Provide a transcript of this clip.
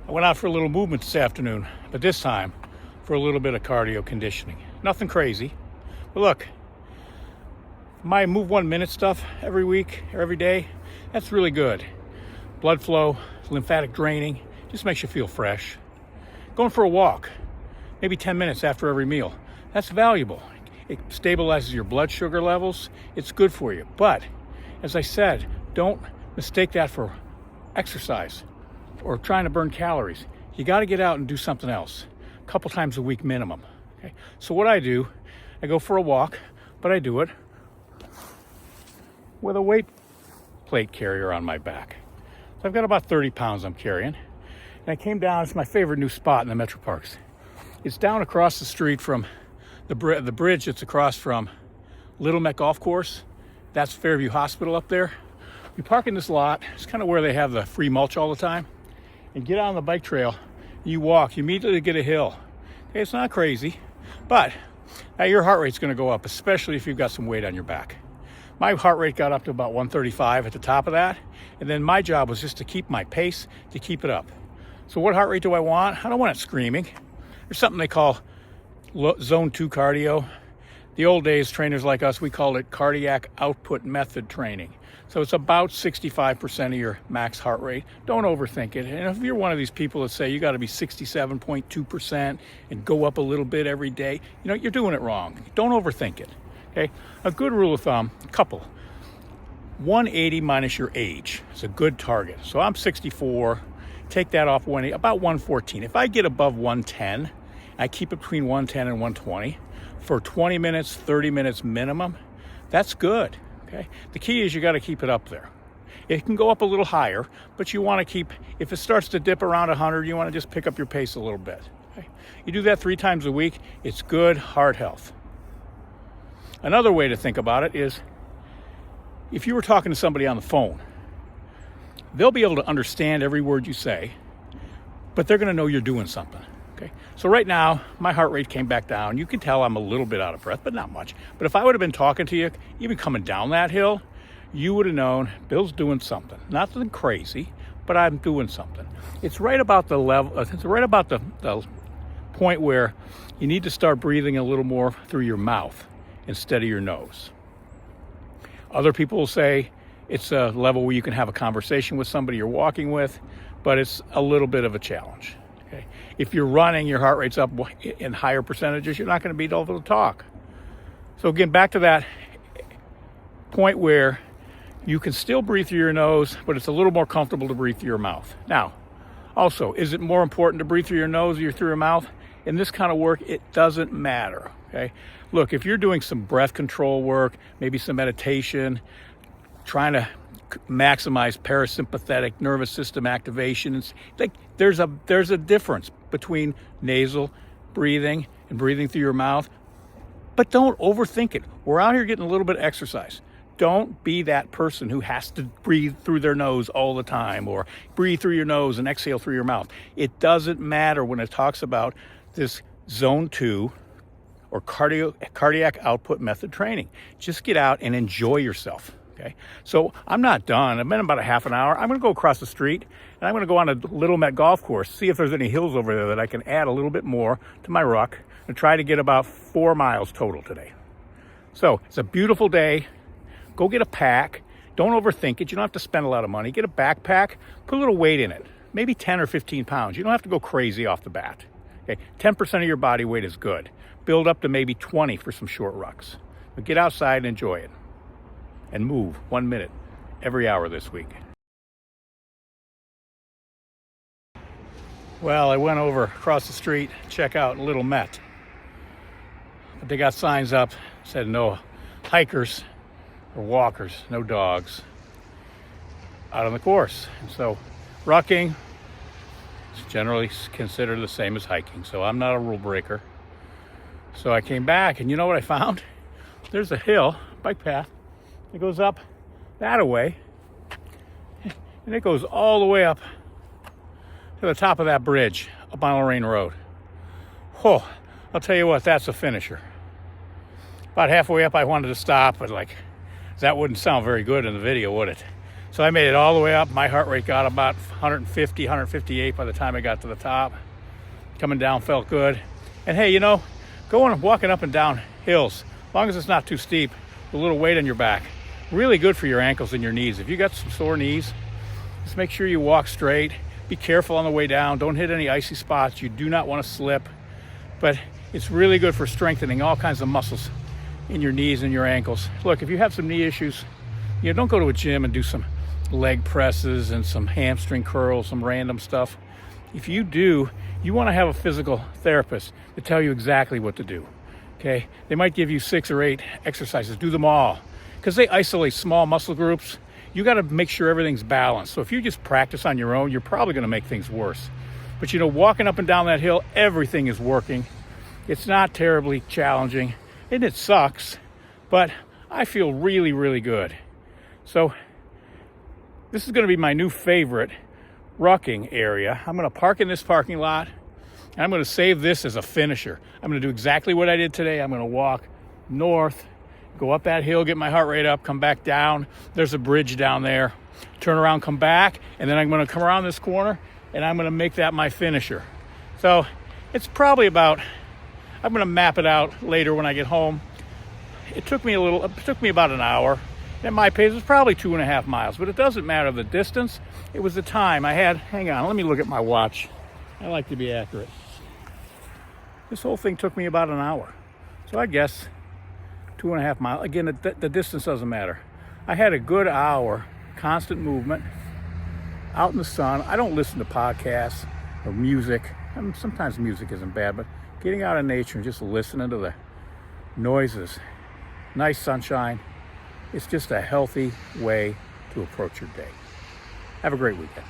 I went out for a little movement this afternoon, but this time for a little bit of cardio conditioning. Nothing crazy, but look, my move 1 minute stuff every week or every day, that's really good. Blood flow, lymphatic draining, just makes you feel fresh. Going for a walk, maybe 10 minutes after every meal, that's valuable. It stabilizes your blood sugar levels. It's good for you. But as I said, don't mistake that for exercise or trying to burn calories. You got to get out and do something else a couple times a week minimum. Okay? So what I do, I go for a walk, but I do it with a weight plate carrier on my back. So I've got about 30 pounds I'm carrying. And I came down, it's my favorite new spot in the Metroparks. It's down across the street from the bridge that's across from Little Met Golf Course. That's Fairview Hospital up there. You park in this lot. It's kind of where they have the free mulch all the time. And get on the bike trail. You walk. You immediately get a hill. Okay, it's not crazy, but now your heart rate's going to go up, especially if you've got some weight on your back. My heart rate got up to about 135 at the top of that. And then my job was just to keep my pace, to keep it up. So what heart rate do I want? I don't want it screaming. There's something they call zone 2 cardio. The old days, trainers like us, we called it cardiac output method training. So it's about 65% of your max heart rate. Don't overthink it. And if you're one of these people that say you got to be 67.2% and go up a little bit every day, you're doing it wrong. Don't overthink it. Okay? A good rule of thumb, 180 minus your age is a good target. So I'm 64. Take that off 180, about 114. If I get above 110, I keep it between 110 and 120 for 20 minutes, 30 minutes minimum. That's good. Okay. The key is you got to keep it up there. It can go up a little higher, but you want to keep, if it starts to dip around 100, you want to just pick up your pace a little bit. Okay. You do that 3 times a week, it's good heart health. Another way to think about it is if you were talking to somebody on the phone, they'll be able to understand every word you say, but they're going to know you're doing something. Okay. So right now, my heart rate came back down. You can tell I'm a little bit out of breath, but not much. But if I would have been talking to you, even coming down that hill, you would have known Bill's doing something. Nothing crazy, but I'm doing something. It's right about the level, it's right about the point where you need to start breathing a little more through your mouth instead of your nose. Other people will say it's a level where you can have a conversation with somebody you're walking with, but it's a little bit of a challenge. Okay. If you're running, your heart rate's up in higher percentages, you're not going to be able to talk. So again, back to that point where you can still breathe through your nose, but it's a little more comfortable to breathe through your mouth. Now, also, is it more important to breathe through your nose or through your mouth? In this kind of work, it doesn't matter. Okay. Look, if you're doing some breath control work, maybe some meditation, trying to maximize parasympathetic nervous system activations, like there's a difference between nasal breathing and breathing through your mouth, but don't overthink it. We're out here getting a little bit of exercise. Don't be that person who has to breathe through their nose all the time or breathe through your nose and exhale through your mouth. It doesn't matter when it talks about this zone 2 or cardiac output method training. Just get out and enjoy yourself. Okay, so I'm not done. I've been about a half an hour. I'm going to go across the street and I'm going to go on a Little Met Golf Course, see if there's any hills over there that I can add a little bit more to my ruck and try to get about 4 miles total today. So it's a beautiful day. Go get a pack. Don't overthink it. You don't have to spend a lot of money. Get a backpack, put a little weight in it, maybe 10 or 15 pounds. You don't have to go crazy off the bat. Okay, 10% of your body weight is good. Build up to maybe 20 for some short rucks. But get outside and enjoy it. And move 1 minute every hour this week. Well, I went over across the street, check out Little Met. But they got signs up, said no hikers or walkers, no dogs out on the course. And so rucking is generally considered the same as hiking. So I'm not a rule breaker. So I came back and you know what I found? There's a hill, bike path. It goes up that way, and it goes all the way up to the top of that bridge up on Lorraine Road. Oh, I'll tell you what, that's a finisher. About halfway up, I wanted to stop, but that wouldn't sound very good in the video, would it? So I made it all the way up. My heart rate got about 150, 158 by the time I got to the top. Coming down felt good. And hey, you know, walking up and down hills, as long as it's not too steep, with a little weight on your back, really good for your ankles and your knees. If you got some sore knees, just make sure you walk straight. Be careful on the way down. Don't hit any icy spots. You do not want to slip. But it's really good for strengthening all kinds of muscles in your knees and your ankles. Look, if you have some knee issues, you know, don't go to a gym and do some leg presses and some hamstring curls, some random stuff. If you do, you want to have a physical therapist to tell you exactly what to do. Okay? They might give you 6 or 8 exercises. Do them all. Because they isolate small muscle groups. You got to make sure everything's balanced. So if you just practice on your own, you're probably going to make things worse. But you know, walking up and down that hill, everything is working. It's not terribly challenging. And it sucks. But I feel really, really good. So this is going to be my new favorite rucking area. I'm going to park in this parking lot, and I'm going to save this as a finisher. I'm going to do exactly what I did today. I'm going to walk north, go up that hill, get my heart rate up, come back down. There's a bridge down there. Turn around, come back, and then I'm going to come around this corner, and I'm going to make that my finisher. So it's probably about, I'm going to map it out later when I get home. It took me about an hour. At my pace, it was probably 2.5 miles, but it doesn't matter the distance. It was the time I had. Hang on, let me look at my watch. I like to be accurate. This whole thing took me about an hour. So I guess 2.5 miles. Again, the distance doesn't matter. I had a good hour, constant movement, out in the sun. I don't listen to podcasts or music. I mean, sometimes music isn't bad, but getting out in nature and just listening to the noises, nice sunshine. It's just a healthy way to approach your day. Have a great weekend.